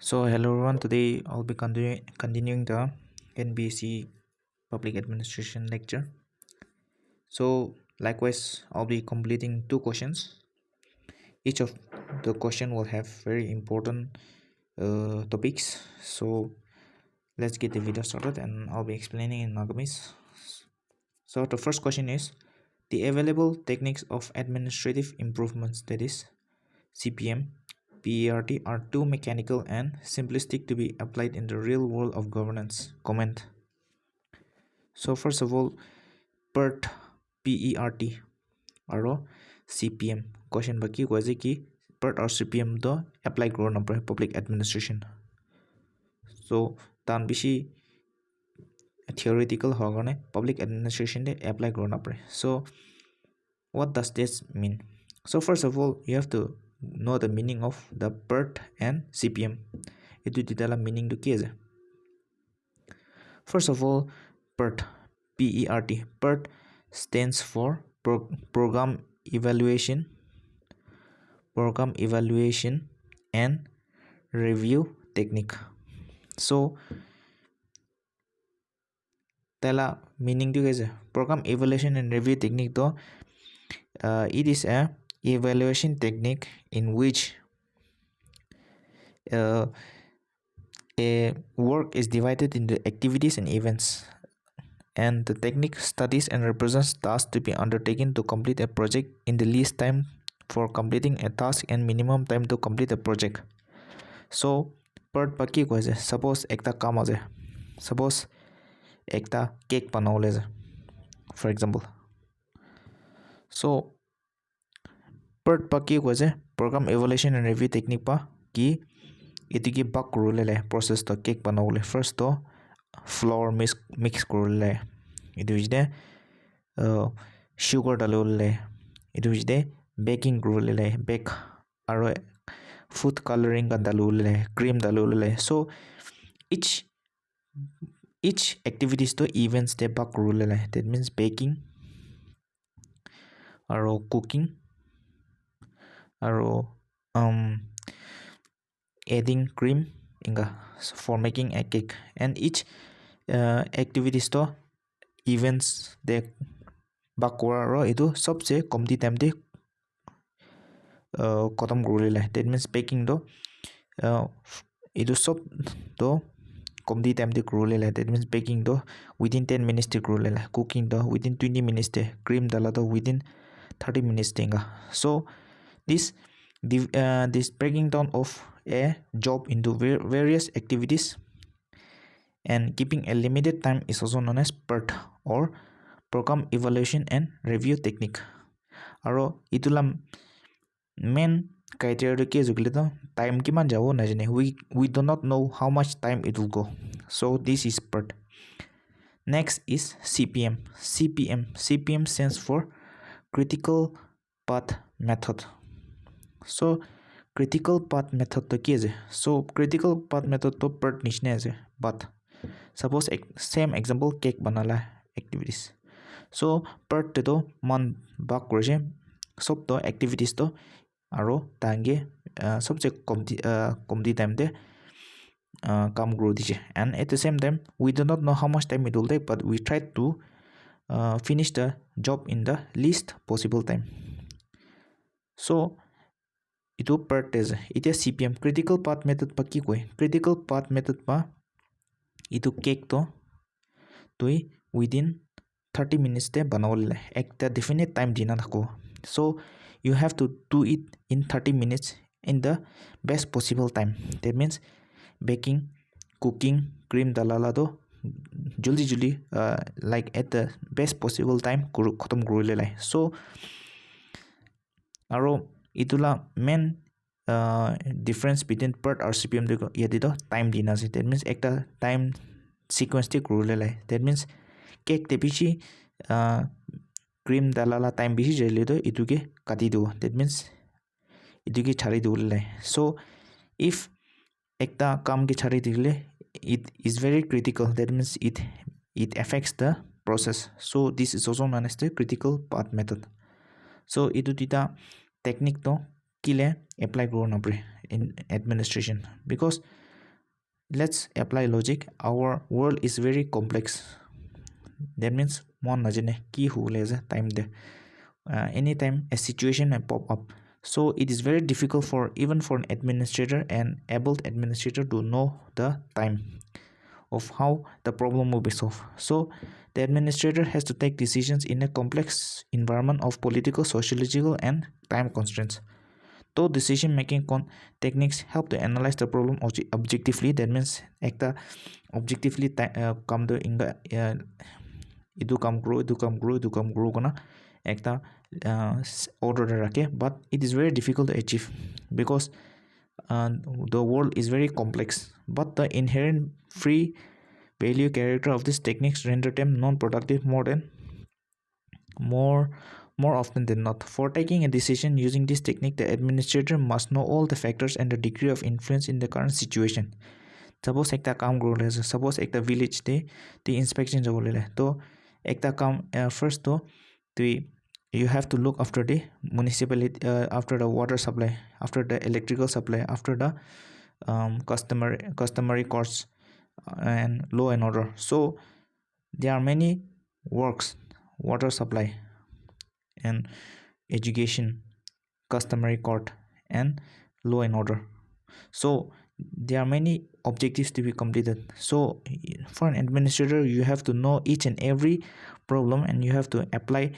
So hello everyone, today I'll be continuing the NPSC Public Administration lecture. So likewise, I'll be completing two questions. Each of the question will have very important topics. So let's get the video started and I'll be explaining in Nagamis. So the first question is, the available techniques of administrative improvements, that is CPM, PERT, are too mechanical and simplistic to be applied in the real world of governance. Comment. So first of all, PERT, PERT, or CPM. Question baki ko ki PERT or CPM do apply karo na pare public administration. So tan bishi theoretical hogane public administration de apply karo na pare. So what does this mean? So first of all, you have to know the meaning of the PERT and CPM. Itu ditala meaning to ki. First of all, PERT, PERT. PERT stands for program evaluation and review technique. So tela meaning to is program evaluation and review technique though. It is a evaluation technique in which a work is divided into activities and events, and the technique studies and represents tasks to be undertaken to complete a project in the least time for completing a task and minimum time to complete a project. So PERT paki ko is suppose ekta kam ase, suppose ekta cake banaole ase, for example. So PERT paki ko is program evaluation and review technique pa ki itu ki bak kurule process to cake banaole. First to flour mix kurule, itu is sugar dalule, itu is baking kurule, bake aro food coloring ka dalule, cream dalule. So each activities to events de bak kurule, that means baking aro cooking aro adding cream inga for making a cake, and each activities to events de bakora ro itu सबसे कमती time de खत्म kurule. That means baking do itu सब do कमती time de kurule. That means baking do within 10 minutes de kurule, cooking do within 20 minutes de, cream dala do within 30 minutes denga. So this breaking down of a job into various activities and keeping a limited time is also known as PERT or program evaluation and review technique. Aro itula main criteria ke jugile to time kiman jabo na jane, we do not know how much time it will go. So this is PERT. Next is CPM. CPM stands for critical path method. So critical path method to ki ase? So critical path method to PERT nishne ase, but suppose same example cake banala activities. So PERT te to man bak kore sob to activities to aro tange सबसे कमती time de काम grow dije, and at the same time we do not know how much time it will take, but we try to finish the job in the least possible time. So itu PERT is it is CPM. Critical path method pa ki koi? Critical path method pa itu cake to tui within 30 minutes de banawole, ekta definite time dina thako. So you have to do it in 30 minutes in the best possible time. That means baking, cooking, cream dalala do juldi like at the best possible time khatam kurule lai. So aro itula main difference between PERT or CPM de yadi to time dina ase. That means ekta time sequence de kurule lai. That means cake te bichi cream dalala time bichi jale to itu ke kati do. That means itu ke chari do lai. So if ekta kam ke chari dile, it is very critical. That means it affects the process. So this is also known as the critical path method. So itu dita technique to kile apply karo na pare in administration, because let's apply logic. Our world is very complex. That means mon najane ki hule time de anytime a situation may pop up. So it is very difficult for even for an administrator and able administrator to know the time of how the problem will be solved. So the administrator has to take decisions in a complex environment of political, sociological, and time constraints. Though decision making techniques help to analyze the problem objectively, that means ekta objectively come the inga idu come grow gonna ekta order rake, but it is very difficult to achieve because the world is very complex. But the inherent free value character of these techniques render them non-productive more more often than not. For taking a decision using this technique, the administrator must know all the factors and the degree of influence in the current situation. Suppose ekta काम गर्नु रहेछ, suppose ekta village the inspection जब बोलेले तो ekta काम first तो you have to look after the municipality, after the water supply, after the electrical supply, after the customary courts and law and order. So there are many works: water supply and education, customary court, and law and order. So there are many objectives to be completed. So for an administrator, you have to know each and every problem, and you have to apply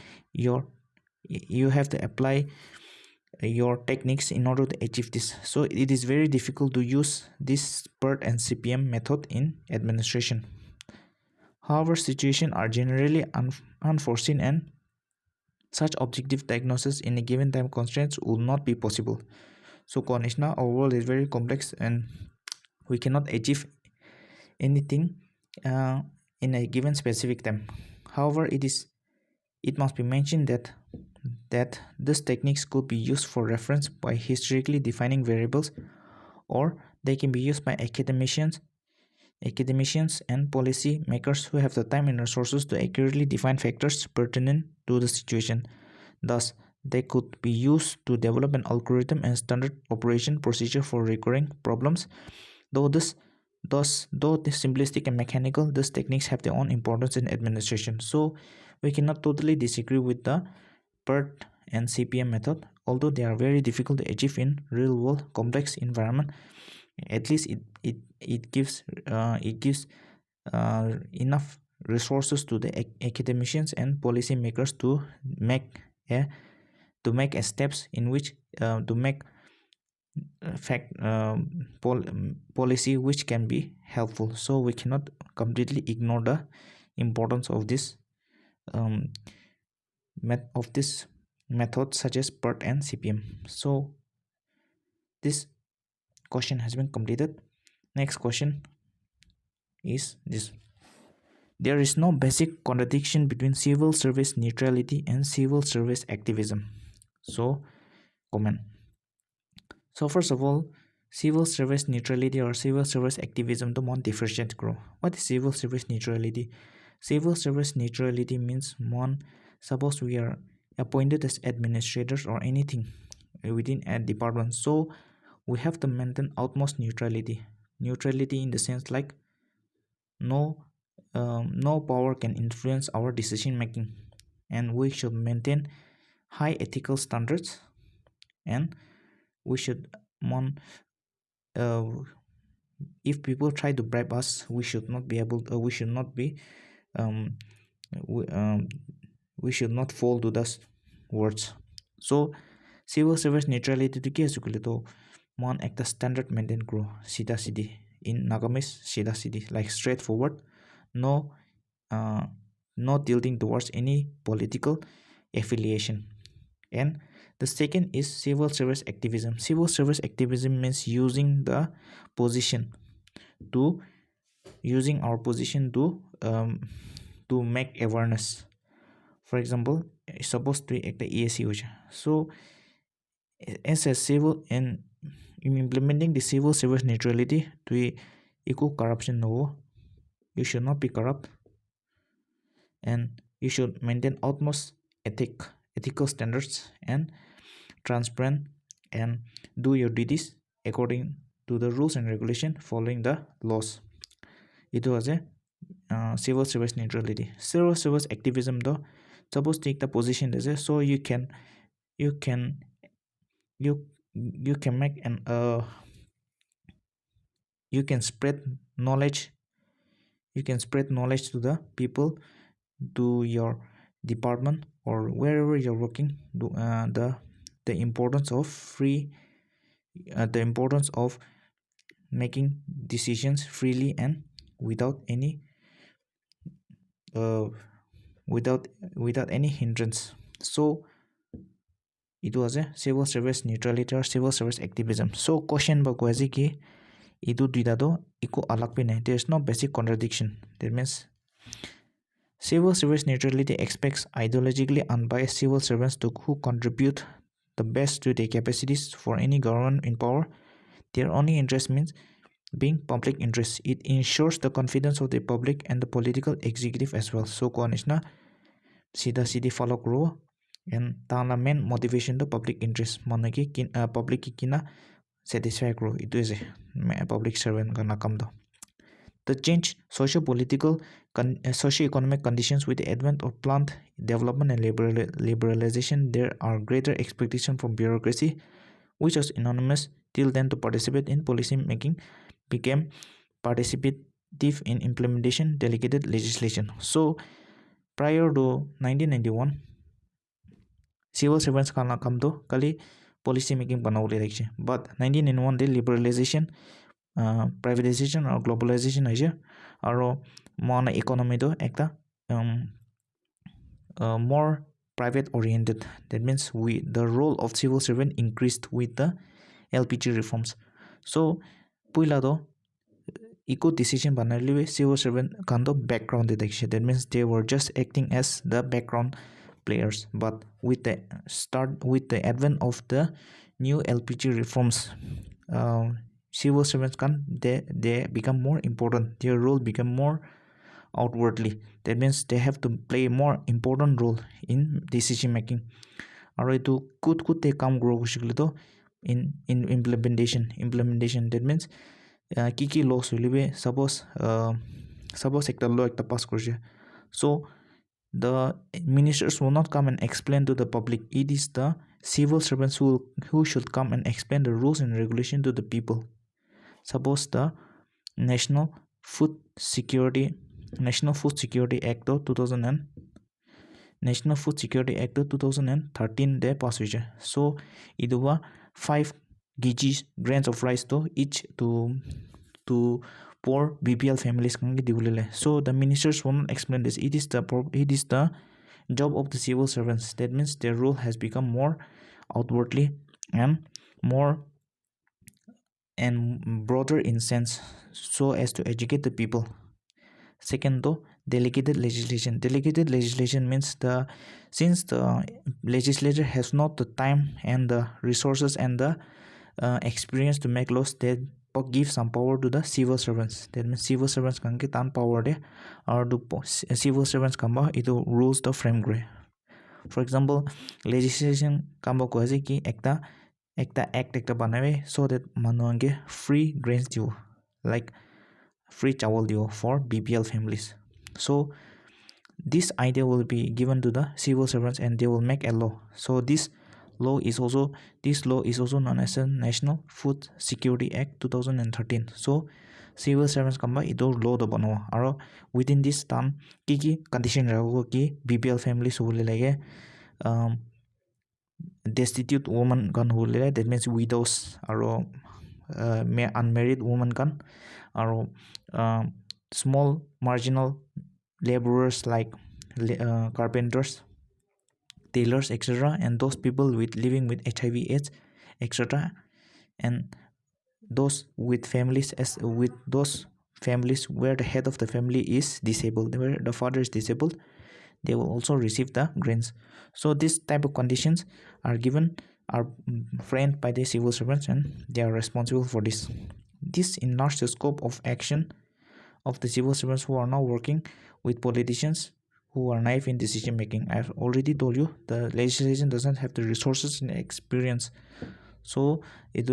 your techniques in order to achieve this. So it is very difficult to use this PERT and CPM method in administration. However, situations are generally unforeseen, and such objective diagnosis in a given time constraints will not be possible. So Konishna, our world is very complex and we cannot achieve anything in a given specific time. However, it must be mentioned that these techniques could be used for reference by historically defining variables, or they can be used by academicians and policy makers who have the time and resources to accurately define factors pertinent to the situation. Thus, they could be used to develop an algorithm and standard operation procedure for recurring problems. Though this simplistic and mechanical, these techniques have their own importance in administration. So we cannot totally disagree with the PERT and CPM method, although they are very difficult to achieve in real world complex environment. At least it gives enough resources to the academicians and policy makers to make steps in which to make policy which can be helpful. So we cannot completely ignore the importance of this method such as PERT and CPM. So this question has been completed. Next question is this: there is no basic contradiction between civil service neutrality and civil service activism. So comment. So first of all, civil service neutrality or civil service activism to one differentiate grow. What is civil service neutrality? Civil service neutrality means one, suppose we are appointed as administrators or anything within a department, so we have to maintain utmost neutrality in the sense like no power can influence our decision making, and we should maintain high ethical standards, and we should if people try to bribe us, we should not be we should not fall to those words. So civil service neutrality to ke to mon ekta standard maintain grow sida sidi in Nagamis sida sidi, like straightforward, no tilting towards any political affiliation. And the second is civil service activism. Civil service activism means using our position to make awareness. For example, suppose to act the ESC. So as a civil in implementing the civil service neutrality to equal corruption, no, you should not be corrupt, and you should maintain utmost ethical standards and transparent, and do your duties according to the rules and regulation following the laws. It was a civil service neutrality. Civil service activism though, suppose take the position as a, so you can you you can make an you can spread knowledge, you can spread knowledge to the people, to your department or wherever you're working, the importance of free the importance of making decisions freely and without any uh, without any hindrance. So it was a civil service neutrality or civil service activism. So question ba kwazi ki idu duida do iko alag pe nahi, there is no basic contradiction. That means civil service neutrality expects ideologically unbiased civil servants to who contribute the best to their capacities for any government in power. Their only interest means being public interest. It ensures the confidence of the public and the political executive as well. So Konishna Sida Sidi follow grow and the main motivation the public interest. Manaki public kina satisfy grow. It is a public servant gonna come though. The change socio-political, socio-economic conditions with the advent of plant development and liberalization, there are greater expectation from bureaucracy, which was anonymous till then to participate in policy making, became participative in implementation delegated legislation. So prior to 1991, civil servants kana kam to kali policy making banaule rakhe, but 1991 the liberalization, privatization or globalization hoise aro mana economy do ekta more private oriented. That means the role of civil servant increased with the LPG reforms. So puila do eco decision banali civil servant kando background detection. That means they were just acting as the background players. But with the advent of the new LPG reforms, civil servants they become more important. Their role become more outwardly. That means they have to play a more important role in decision making. Aro itu could they come grow in implementation. That means kiki laws will be suppose ekta law ekta pass korje, so the ministers will not come and explain to the public. It is the civil servants who should come and explain the rules and regulation to the people. Suppose the national food security act of 2000 and National Food Security Act of 2013 they pass हुई. So iduwa 5 grains of rice to each to poor BPL families kangi diulile. So the ministers won't explain this. It is the job of the civil servants. That means their role has become more outwardly and more and broader in sense, so as to educate the people. Second though, delegated legislation. Delegated legislation means since the legislature has not the time and the resources and the experience to make laws, they give some power to the civil servants. That means civil servants can get power there, or the civil servants kamba it rules the frame gray. For example, legislation kamba ko ki ekta act ekta banave so that manuange free grains dio, like free chawal dio for BPL families. So this idea will be given to the civil servants and they will make a law. So this law is also known as the National Food Security Act 2013. So civil servants kamba ido law do banawa, aro within this time ki condition rago ki BPL families hule lage destitute woman kan hule, that means widows aro unmarried woman kan aro small marginal laborers like carpenters, tailors, etc., and those people living with HIV/AIDS, etc., and those with families where the head of the family is disabled, where the father is disabled, they will also receive the grains. So this type of conditions are framed by the civil servants and they are responsible for this. This enlarges the scope of action of the civil servants who are now working with politicians who are naive in decision making. I've already told you the legislation doesn't have the resources and experience, so it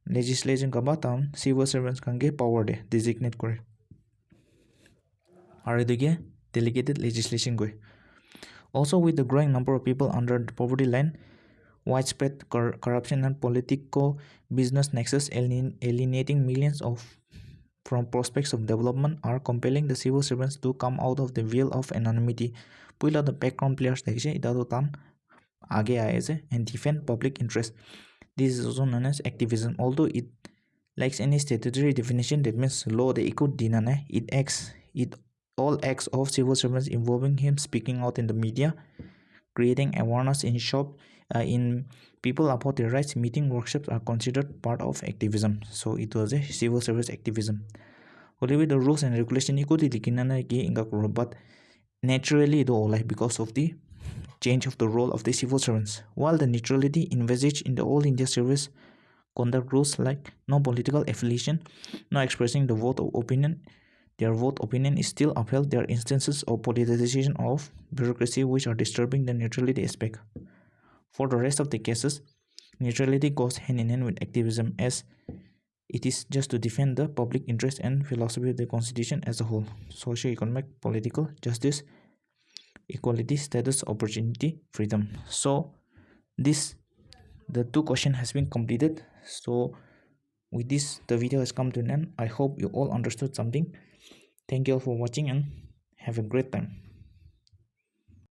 legislation kaba tam civil servants kange power de designate kore are the delegated legislation go. Also, with the growing number of people under the poverty line, widespread corruption and political business nexus alienating millions of from prospects of development are compelling the civil servants to come out of the veil of anonymity. Puila the background players देखिए इधर तो तान आगे आए से and defend public interest. This is also known as activism. Although it lacks any statutory definition, that means law the ikut dinana it all acts of civil servants involving him speaking out in the media, creating awareness in people about their rights, meeting workshops are considered part of activism. So it was a civil service activism. Only the rules and regulation but naturally though like because of the change of the role of the civil servants. While the neutrality envisaged in the All India Service conduct rules like no political affiliation, no expressing the vote of opinion, their vote opinion is still upheld. There are instances of politicization of bureaucracy which are disturbing the neutrality aspect. For the rest of the cases, neutrality goes hand in hand with activism as it is just to defend the public interest and philosophy of the constitution as a whole. Socio-economic, political, justice, equality, status, opportunity, freedom. So the two question has been completed. So with this the video has come to an end. I hope you all understood something. Thank you all for watching and have a great time.